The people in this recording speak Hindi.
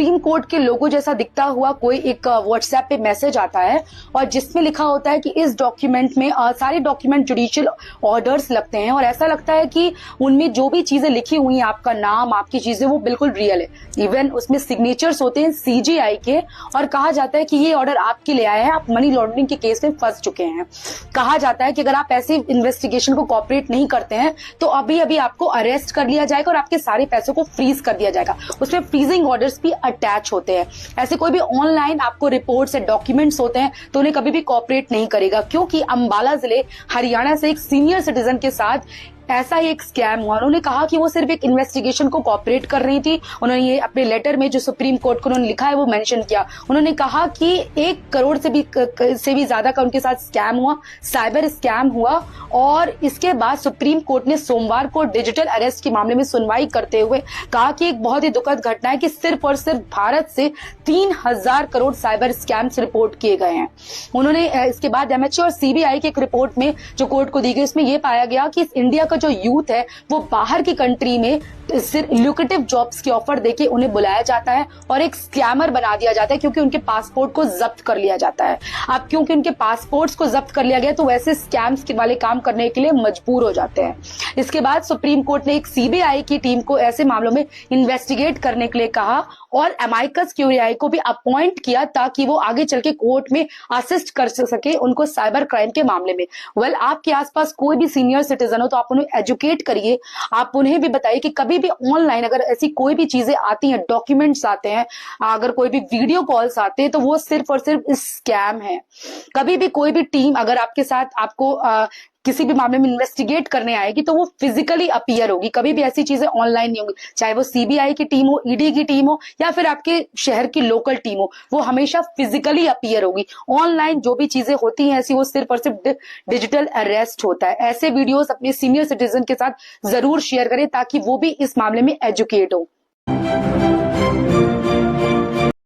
सुप्रीम कोर्ट के लोगो जैसा दिखता हुआ कोई एक व्हाट्सएप पे मैसेज आता है और जिसमें लिखा होता है कि इस डॉक्यूमेंट में सारे डॉक्यूमेंट जुडिशियल ऑर्डर्स लगते हैं और ऐसा लगता है कि उनमें जो भी चीजें लिखी हुई हैं, आपका नाम, आपकी चीजें, वो बिल्कुल रियल है। इवन उसमें सिग्नेचर्स होते हैं सीजीआई के और कहा जाता है कि ये ऑर्डर आपके लिए आया है, आप मनी लॉन्ड्रिंग के केस में फंस चुके हैं। कहा जाता है कि अगर आप ऐसे इन्वेस्टिगेशन को कोऑपरेट नहीं करते हैं तो अभी अभी आपको अरेस्ट कर लिया जाएगा और आपके सारे पैसों को फ्रीज कर दिया जाएगा। उसमें फ्रीजिंग ऑर्डर्स भी अटैच होते हैं। ऐसे कोई भी ऑनलाइन आपको रिपोर्ट्स या डॉक्यूमेंट्स होते हैं तो उन्हें कभी भी कोऑपरेट नहीं करेगा, क्योंकि अंबाला जिले हरियाणा से एक सीनियर सिटीजन के साथ ऐसा ही एक स्कैम हुआ। उन्होंने कहा कि वो सिर्फ एक इन्वेस्टिगेशन को कोऑपरेट कर रही थी। उन्होंने ये अपने लेटर में जो सुप्रीम कोर्ट को उन्होंने लिखा है वो मेंशन किया। उन्होंने कहा कि 1 करोड़ से भी ज्यादा का उनके साथ स्कैम हुआ, साइबर स्कैम हुआ। और इसके बाद सुप्रीम कोर्ट ने सोमवार को डिजिटल अरेस्ट के मामले में सुनवाई करते हुए कहा कि एक बहुत ही दुखद घटना है कि सिर्फ और सिर्फ भारत से 3000 करोड़ साइबर स्कैम्स रिपोर्ट किए गए हैं। उन्होंने इसके बाद एमएचए और सीबीआई की एक रिपोर्ट में जो कोर्ट को दी गई उसमें यह पाया गया कि इंडिया जो यूथ है वो बाहर की कंट्री में सिर्फ ल्यूक्रेटिव जॉब्स की ऑफर देके उन्हें बुलाया जाता है और एक स्कैमर बना दिया जाता है, क्योंकि उनके पासपोर्ट को जब्त कर लिया जाता है। अब क्योंकि उनके पासपोर्ट्स को जब्त कर लिया गया तो वैसे स्कैम्स के वाले काम करने के लिए मजबूर हो जाते हैं। इसके बाद सुप्रीम कोर्ट ने एक सीबीआई की टीम को ऐसे मामलों में इन्वेस्टिगेट करने के लिए कहा और अमाइकस क्यूरियाई को भी अपॉइंट किया ताकि वो आगे चल के कोर्ट में असिस्ट कर सके उनको साइबर क्राइम के मामले में। वेल, आपके आसपास कोई भी सीनियर सिटीजन हो तो आप उन्हें एजुकेट करिए। आप उन्हें भी बताइए कि कभी भी ऑनलाइन अगर ऐसी कोई भी चीजें आती हैं, डॉक्यूमेंट्स आते हैं, अगर कोई भी वीडियो कॉल्स आते हैं तो वो सिर्फ और सिर्फ स्कैम है। कभी भी कोई भी टीम अगर आपके साथ आपको किसी भी मामले में इन्वेस्टिगेट करने आएगी तो वो फिजिकली अपीयर होगी। कभी भी ऐसी चीजें ऑनलाइन नहीं होंगी, चाहे वो सीबीआई की टीम हो, ईडी की टीम हो या फिर आपके शहर की लोकल टीम हो, वो हमेशा फिजिकली अपीयर होगी। ऑनलाइन जो भी चीजें होती हैं ऐसी वो सिर्फ और सिर्फ डिजिटल अरेस्ट होता है। ऐसे वीडियोस अपने सीनियर सिटीजन के साथ जरूर शेयर करें ताकि वो भी इस मामले में एजुकेट हो।